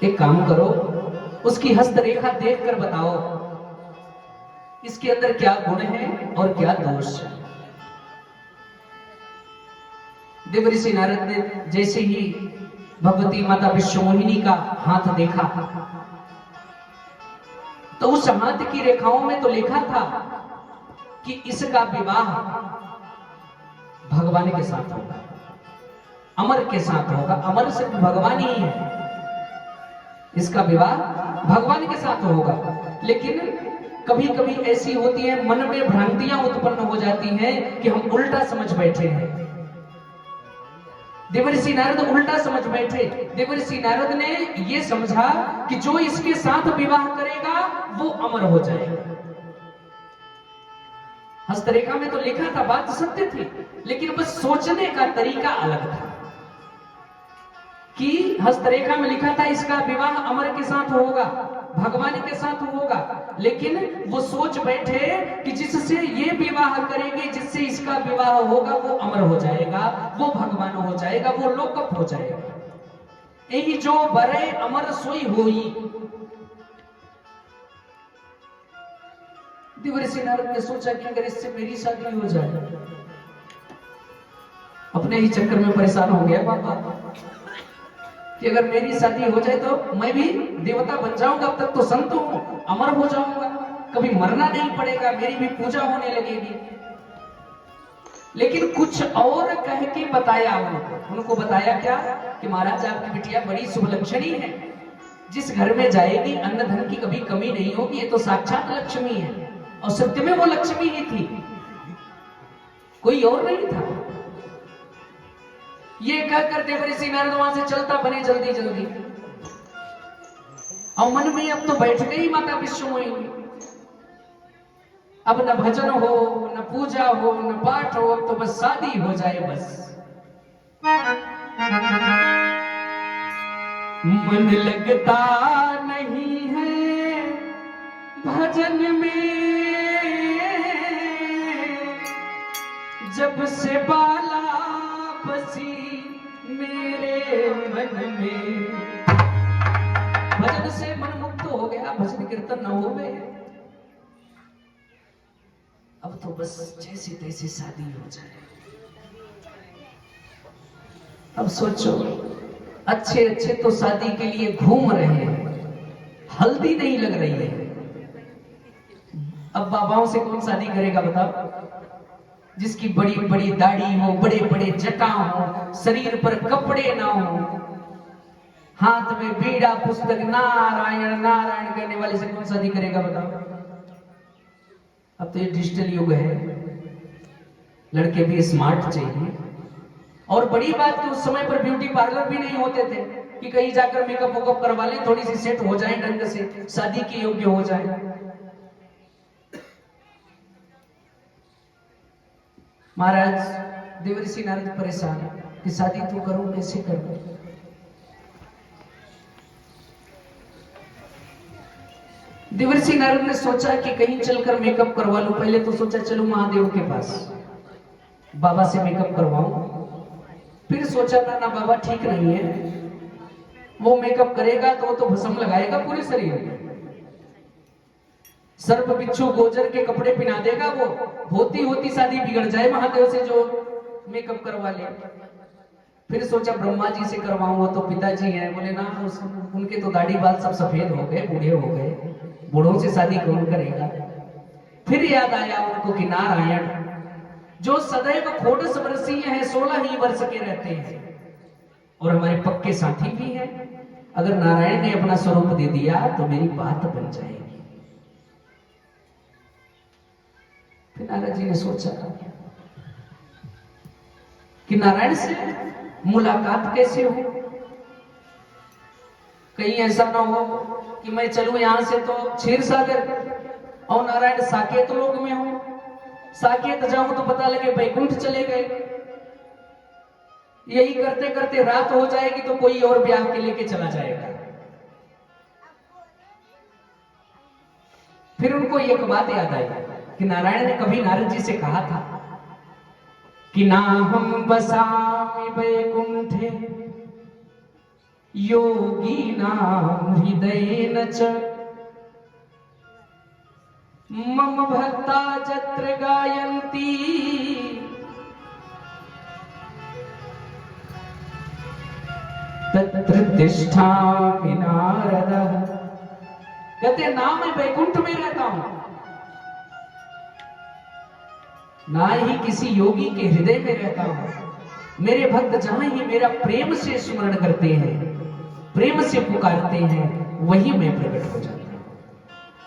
एक काम करो, उसकी हस्तरेखा देखकर बताओ इसके अंदर क्या गुण है और क्या दोष है। देवर्षि नारद ने जैसे ही भगवती माता विश्वमोहिनी का हाथ देखा तो उस हाथ की रेखाओं में तो लिखा था कि इसका विवाह भगवान के साथ होगा, अमर के साथ होगा। अमर सिर्फ भगवान ही है, इसका विवाह भगवान के साथ होगा। लेकिन कभी कभी ऐसी होती है, मन में भ्रांतियां उत्पन्न हो जाती हैं कि हम उल्टा समझ बैठे हैं। देवर्षि नारद उल्टा समझ बैठे। देवर्षि नारद ने यह समझा कि जो इसके साथ विवाह करेगा वो अमर हो जाएगा। हस्तरेखा में तो लिखा था, बात सत्य थी, लेकिन बस सोचने का तरीका अलग था। कि हस्तरेखा में लिखा था इसका विवाह अमर के साथ होगा, भगवान के साथ होगा, लेकिन वो सोच बैठे कि जिससे ये विवाह करेंगे, जिससे इसका विवाह होगा वो अमर हो जाएगा, वो भगवान हो जाएगा, वो लोकप हो जाएगा। यही जो बरे अमर सोई होई। देवर्षि नारद ने सोचा कि अगर इससे मेरी शादी हो जाए, अपने ही चक्कर में परेशान हो गया बाबा कि अगर मेरी शादी हो जाए तो मैं भी देवता बन जाऊंगा, अब तक तो संत हूं, अमर हो जाऊंगा, कभी मरना नहीं पड़ेगा, मेरी भी पूजा होने लगेगी। लेकिन कुछ और कह के बताया उनको बताया क्या कि महाराज आपकी बिटिया बड़ी शुभलक्षणी है, जिस घर में जाएगी अन्न धन की कभी कमी नहीं होगी, ये तो साक्षात लक्ष्मी है। और सत्य में वो लक्ष्मी ही थी, कोई और नहीं था। ये कहकर देवर्षि नारद वहां से चलता बने जल्दी जल्दी। और मन में अब तो बैठ गई माता विश्वमोहिनी, अब न भजन हो, न पूजा हो, न पाठ हो, अब तो बस शादी हो जाए बस। मन लगता नहीं है भजन में, जब से बाला बसी मेरे मन में। भजन से मन मुक्त हो गया, भजन कीर्तन न हो गए, अब तो बस जैसी तैसी शादी हो जाए। अब सोचो, अच्छे अच्छे तो शादी के लिए घूम रहे हैं, हल्दी नहीं लग रही है। अब बाबाओं से कौन शादी करेगा बताओ? जिसकी बड़ी बड़ी दाढ़ी हो, बड़े बड़े जटा हो, शरीर पर कपड़े ना हो, हाथ में बीड़ा पुस्तक नारायण नारायण करने वाले से कौन शादी करेगा बताओ? अब तो ये डिजिटल युग है, लड़के भी स्मार्ट चाहिए। और बड़ी बात कि उस समय पर ब्यूटी पार्लर भी नहीं होते थे कि कहीं जाकर मेकअप वेकअप करवा लें, थोड़ी सी सेट हो जाए, ढंग से शादी के योग्य हो जाए। महाराज देवर्षि नारद परेशान कि शादी तो करूं, कैसे करूं? देवर्षि नारद ने सोचा कि कहीं चलकर मेकअप करवा लूं। पहले तो सोचा चलो महादेव के पास बाबा से मेकअप करवाऊं, फिर सोचा ना बाबा ठीक नहीं है, वो मेकअप करेगा तो वो तो भस्म लगाएगा पूरे शरीर में, सर्प बिच्छू गोजर के कपड़े पहना देगा, वो होती होती शादी बिगड़ जाए महादेव से जो मेकअप करवा ले। फिर सोचा ब्रह्मा जी से करवाऊंगा, तो पिताजी हैं, बोले ना उनके तो दाढ़ी बाल सब सफेद हो गए, बूढ़े हो गए, बूढ़ों से शादी कौन करेगा? फिर याद आया उनको कि नारायण जो सदैव खोड़स वर्षीय है, 16 ही वर्ष के रहते हैं और हमारे पक्के साथी भी हैं, अगर नारायण ने अपना स्वरूप दे दिया तो मेरी बात बन जाएगी। फिर नारद जी ने सोचा कि नारायण से मुलाकात कैसे हो? कहीं ऐसा ना हो कि मैं चलूं यहां से तो क्षीर सागर और नारायण साकेत लोक में हो, साकेत जाऊं तो पता लगे बैकुंठ चले गए, यही करते करते रात हो जाएगी तो कोई और ब्याह के लेके चला जाएगा। फिर उनको एक बात याद आई कि नारायण ने कभी नारद जी से कहा था कि ना हम बसामि बैकुंठे योगीनां हृदयेन च मम भक्ता जत्र गायन्ति तत्र तिष्ठामि नारद। कहते ना मैं वैकुंठ में रहता हूं, ना ही किसी योगी के हृदय में रहता हूं। मेरे भक्त जहां ही मेरा प्रेम से स्मरण करते हैं, प्रेम से पुकारते हैं, वही मैं प्रकट हो जाता हूं।